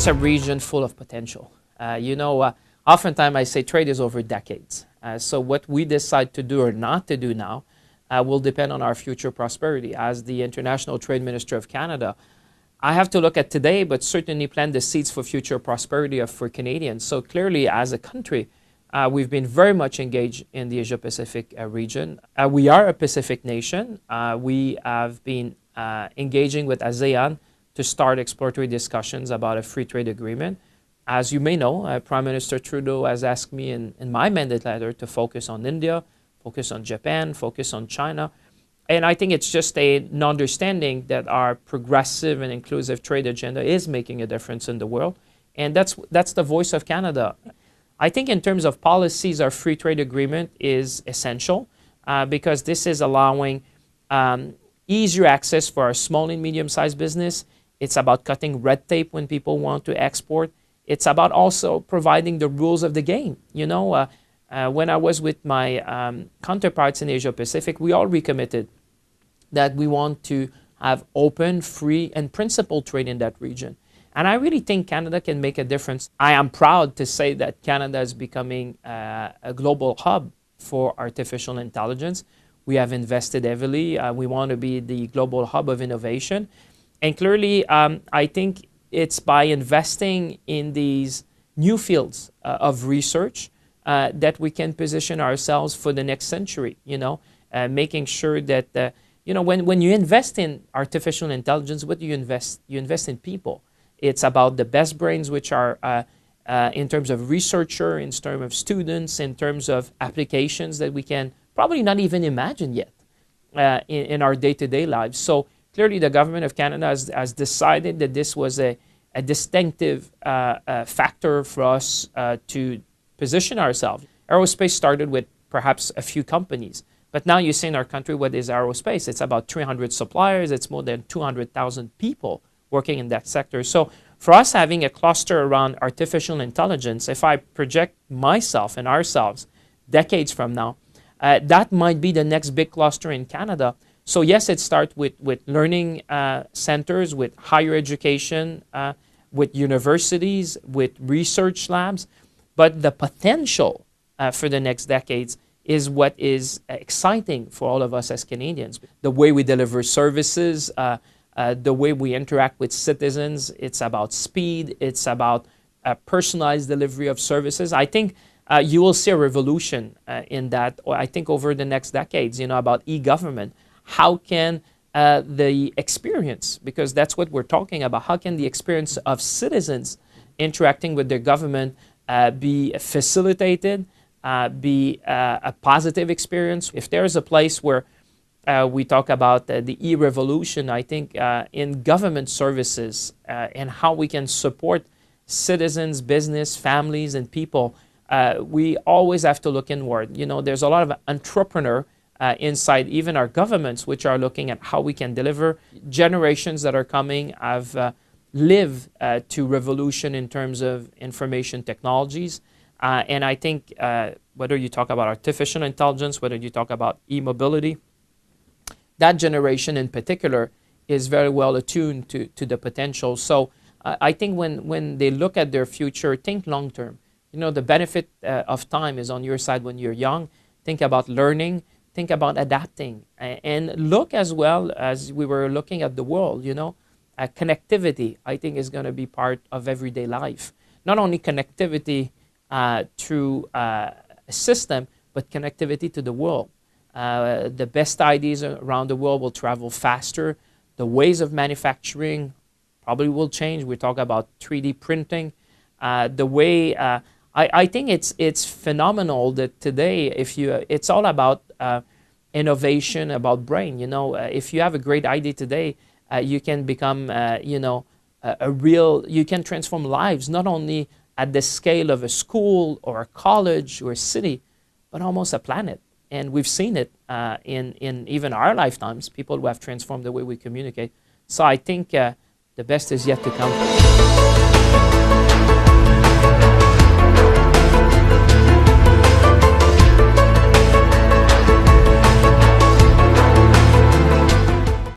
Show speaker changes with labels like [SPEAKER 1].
[SPEAKER 1] It's a region full of potential. Oftentimes I say trade is over decades. So what we decide to do or not to do now will depend on our future prosperity. As the International Trade Minister of Canada, I have to look at today, but certainly plant the seeds for future prosperity for Canadians. So clearly, as a country, we've been very much engaged in the Asia-Pacific region. We are a Pacific nation. We have been engaging with ASEAN to start exploratory discussions about a free trade agreement. As you may know, Prime Minister Trudeau has asked me in my mandate letter to focus on India, focus on Japan, focus on China. And I think it's just an understanding that our progressive and inclusive trade agenda is making a difference in the world. And that's the voice of Canada. I think in terms of policies, our free trade agreement is essential because this is allowing easier access for our small and medium-sized business. It's about cutting red tape when people want to export. It's about also providing the rules of the game. When I was with my counterparts in Asia Pacific, we all recommitted that we want to have open, free, and principled trade in that region. And I really think Canada can make a difference. I am proud to say that Canada is becoming a global hub for artificial intelligence. We have invested heavily. We want to be the global hub of innovation. And clearly, I think it's by investing in these new fields of research that we can position ourselves for the next century, making sure that, when you invest in artificial intelligence, what do you invest? You invest in people. It's about the best brains, which are in terms of researcher, in terms of students, in terms of applications that we can probably not even imagine yet in our day-to-day lives. So clearly, the government of Canada has decided that this was a distinctive factor for us to position ourselves. Aerospace started with perhaps a few companies, but now you see in our country, what is aerospace? It's about 300 suppliers. It's more than 200,000 people working in that sector. So for us having a cluster around artificial intelligence, if I project myself and ourselves decades from now, that might be the next big cluster in Canada. So yes, it starts with learning centers, with higher education, with universities, with research labs. But the potential for the next decades is what is exciting for all of us as Canadians. The way we deliver services, the way we interact with citizens, it's about speed, it's about personalized delivery of services. I think you will see a revolution in that, or I think over the next decades, about e-government. How can the experience, because that's what we're talking about, how can the experience of citizens interacting with their government be facilitated, be a positive experience? If there's a place where we talk about the e-revolution, I think in government services and how we can support citizens, business, families, and people, we always have to look inward. There's a lot of entrepreneurs inside even our governments, which are looking at how we can deliver. Generations that are coming have lived to revolution in terms of information technologies. And I think whether you talk about artificial intelligence, whether you talk about e-mobility, that generation in particular is very well attuned to the potential. So I think when they look at their future, think long term. The benefit of time is on your side when you're young. Think about learning. Think about adapting, and look as well as we were looking at the world, connectivity, I think, is going to be part of everyday life. Not only connectivity through a system, but connectivity to the world. The best ideas around the world will travel faster. The ways of manufacturing probably will change. We talk about 3D printing. The way I think it's phenomenal that today, it's all about innovation, about brain. If you have a great idea today, you can become, you can transform lives, not only at the scale of a school or a college or a city, but almost a planet. And we've seen it in even our lifetimes, people who have transformed the way we communicate. So I think the best is yet to come.